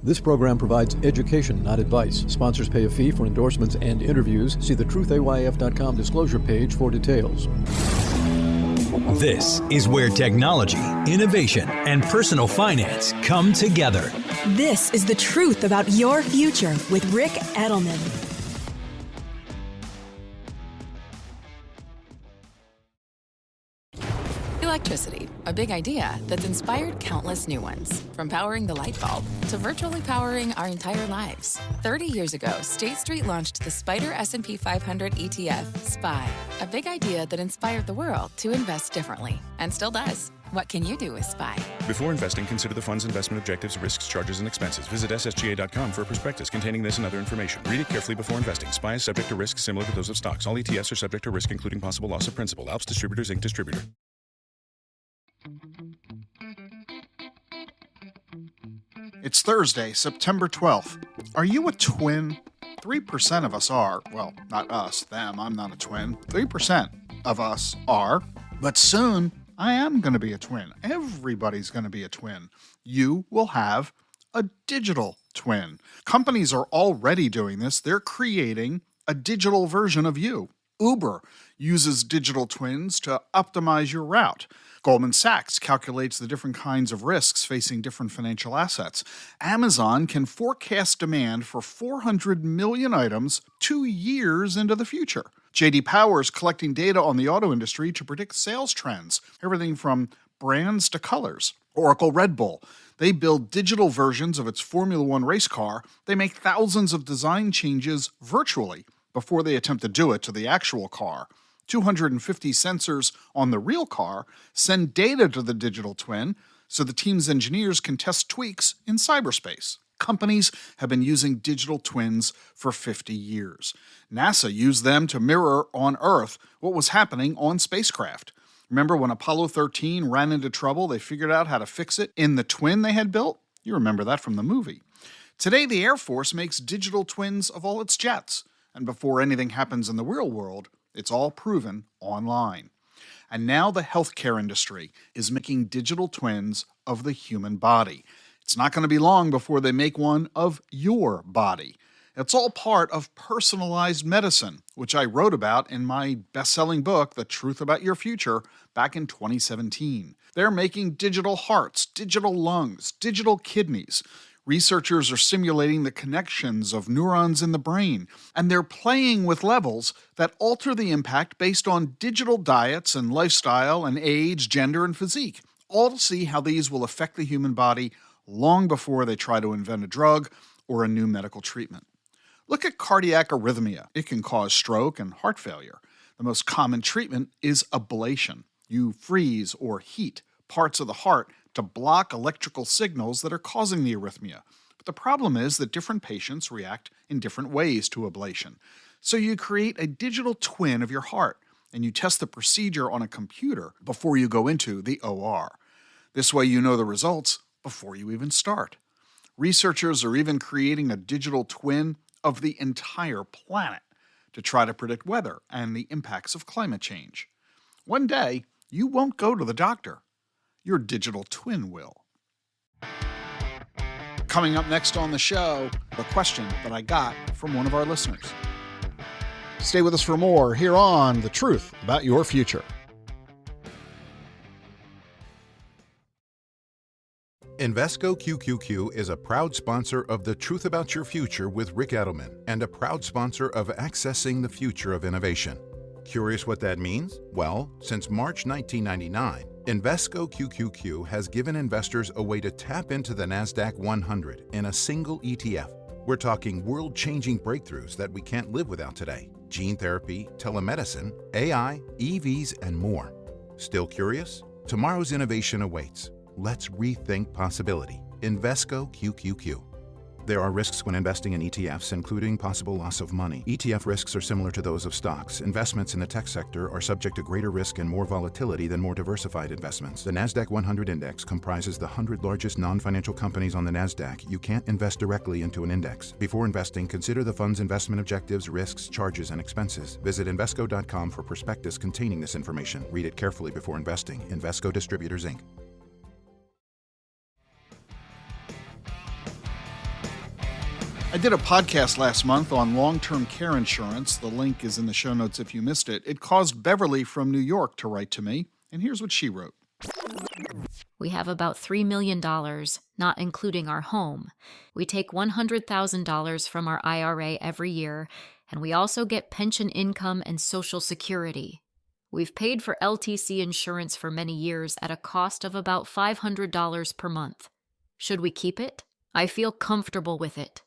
This program provides education, not advice. Sponsors pay a fee for endorsements and interviews. See the truthayf.com disclosure page for details. This is where technology, innovation, and personal finance come together. This is the truth about your future with Rick Edelman. Electricity, a big idea that's inspired countless new ones. From powering the light bulb to virtually powering our entire lives. 30 years ago, State Street launched the Spyder S&P 500 ETF, SPY. A big idea that inspired the world to invest differently, and still does. What can you do with SPY? Before investing, consider the fund's investment objectives, risks, charges, and expenses. Visit ssga.com for a prospectus containing this and other information. Read it carefully before investing. SPY is subject to risks similar to those of stocks. All ETFs are subject to risk, including possible loss of principal. Alps Distributors, Inc. Distributor. It's Thursday, September 12th. Are you a twin? 3% of us are. Well, not us, them. I'm not a twin. 3% of us are. But soon, I am going to be a twin. Everybody's going to be a twin. You will have a digital twin. Companies are already doing this. They're creating a digital version of you. Uber uses digital twins to optimize your route. Goldman Sachs calculates the different kinds of risks facing different financial assets. Amazon can forecast demand for 400 million items 2 years into the future. J.D. Power is collecting data on the auto industry to predict sales trends, everything from brands to colors. Oracle Red Bull, they build digital versions of its Formula One race car. They make thousands of design changes virtually before they attempt to do it to the actual car. 250 sensors on the real car send data to the digital twin so the team's engineers can test tweaks in cyberspace. Companies have been using digital twins for 50 years. NASA used them to mirror on Earth what was happening on spacecraft. Remember when Apollo 13 ran into trouble, they figured out how to fix it in the twin they had built? You remember that from the movie. Today, the Air Force makes digital twins of all its jets. And before anything happens in the real world, it's all proven online. And now the healthcare industry is making digital twins of the human body. It's not going to be long before they make one of your body. It's all part of personalized medicine, which I wrote about in my best-selling book, The Truth About Your Future, back in 2017. They're making digital hearts, digital lungs, digital kidneys. Researchers are simulating the connections of neurons in the brain, and they're playing with levels that alter the impact based on digital diets and lifestyle and age, gender, and physique, all to see how these will affect the human body long before they try to invent a drug or a new medical treatment. Look at cardiac arrhythmia. It can cause stroke and heart failure. The most common treatment is ablation. You freeze or heat parts of the heart to block electrical signals that are causing the arrhythmia. But the problem is that different patients react in different ways to ablation. So you create a digital twin of your heart, and you test the procedure on a computer before you go into the OR. This way you know the results before you even start. Researchers are even creating a digital twin of the entire planet to try to predict weather and the impacts of climate change. One day, you won't go to the doctor. Your digital twin will. Coming up next on the show, a question that I got from one of our listeners. Stay with us for more here on The Truth About Your Future. Invesco QQQ is a proud sponsor of The Truth About Your Future with Rick Edelman and a proud sponsor of Accessing the Future of Innovation. Curious what that means? Well, since March 1999, Invesco QQQ has given investors a way to tap into the NASDAQ 100 in a single ETF. We're talking world-changing breakthroughs that we can't live without today. Gene therapy, telemedicine, AI, EVs, and more. Still curious? Tomorrow's innovation awaits. Let's rethink possibility. Invesco QQQ. There are risks when investing in ETFs, including possible loss of money. ETF risks are similar to those of stocks. Investments in the tech sector are subject to greater risk and more volatility than more diversified investments. The NASDAQ 100 Index comprises the 100 largest non-financial companies on the NASDAQ. You can't invest directly into an index. Before investing, consider the fund's investment objectives, risks, charges, and expenses. Visit Invesco.com for prospectus containing this information. Read it carefully before investing. Invesco Distributors, Inc. I did a podcast last month on long-term care insurance. The link is in the show notes if you missed it. It caused Beverly from New York to write to me, and here's what she wrote. We have about $3 million, not including our home. We take $100,000 from our IRA every year, and we also get pension income and Social Security. We've paid for LTC insurance for many years at a cost of about $500 per month. Should we keep it? I feel comfortable with it.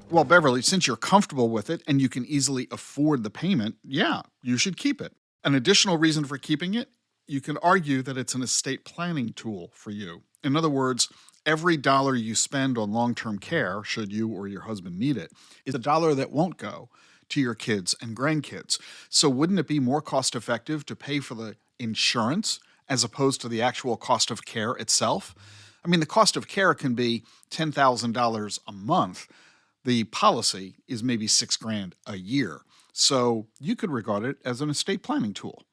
Well, Beverly, since you're comfortable with it and you can easily afford the payment, yeah, you should keep it. An additional reason for keeping it, you can argue that it's an estate planning tool for you. In other words, every dollar you spend on long-term care, should you or your husband need it, is a dollar that won't go to your kids and grandkids. So wouldn't it be more cost-effective to pay for the insurance as opposed to the actual cost of care itself? I mean, the cost of care can be $10,000 a month. The policy is maybe $6,000 a year. So you could regard it as an estate planning tool.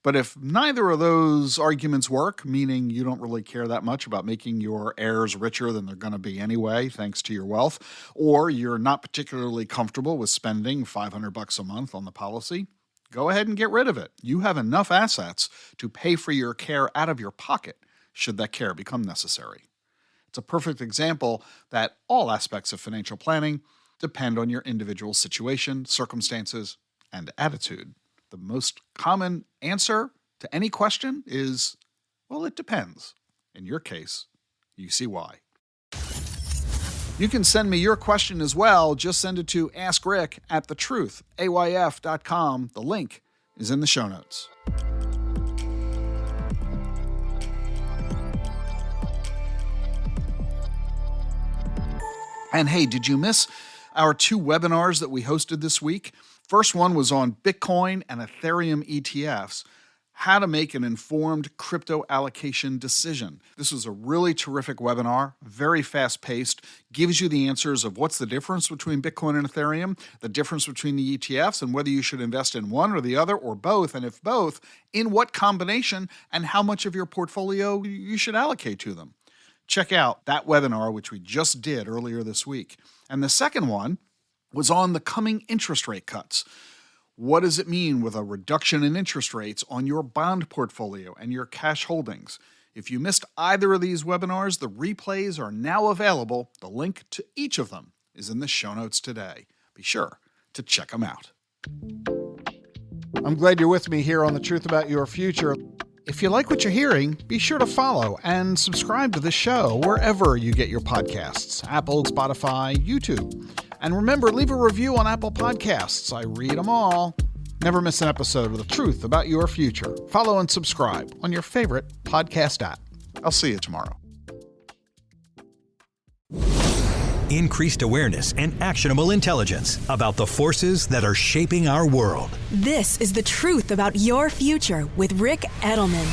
But if neither of those arguments work, meaning you don't really care that much about making your heirs richer than they're going to be anyway, thanks to your wealth, or you're not particularly comfortable with spending $500 a month on the policy, go ahead and get rid of it. You have enough assets to pay for your care out of your pocket, should that care become necessary. It's a perfect example that all aspects of financial planning depend on your individual situation, circumstances, and attitude. The most common answer to any question is, well, it depends. In your case, you see why. You can send me your question as well. Just send it to askrick@thetruthayf.com. The link is in the show notes. And hey, did you miss our 2 webinars that we hosted this week? First one was on Bitcoin and Ethereum ETFs, how to make an informed crypto allocation decision. This was a really terrific webinar, very fast-paced, gives you the answers of what's the difference between Bitcoin and Ethereum, the difference between the ETFs, and whether you should invest in one or the other or both, and if both, in what combination and how much of your portfolio you should allocate to them. Check out that webinar, which we just did earlier this week. And the second one was on the coming interest rate cuts. What does it mean with a reduction in interest rates on your bond portfolio and your cash holdings? If you missed either of these webinars, the replays are now available. The link to each of them is in the show notes today. Be sure to check them out. I'm glad you're with me here on The Truth About Your Future. If you like what you're hearing, be sure to follow and subscribe to the show wherever you get your podcasts, Apple, Spotify, YouTube. And remember, leave a review on Apple Podcasts. I read them all. Never miss an episode of The Truth About Your Future. Follow and subscribe on your favorite podcast app. I'll see you tomorrow. Increased awareness and actionable intelligence about the forces that are shaping our world. This is The Truth About Your Future with Rick Edelman.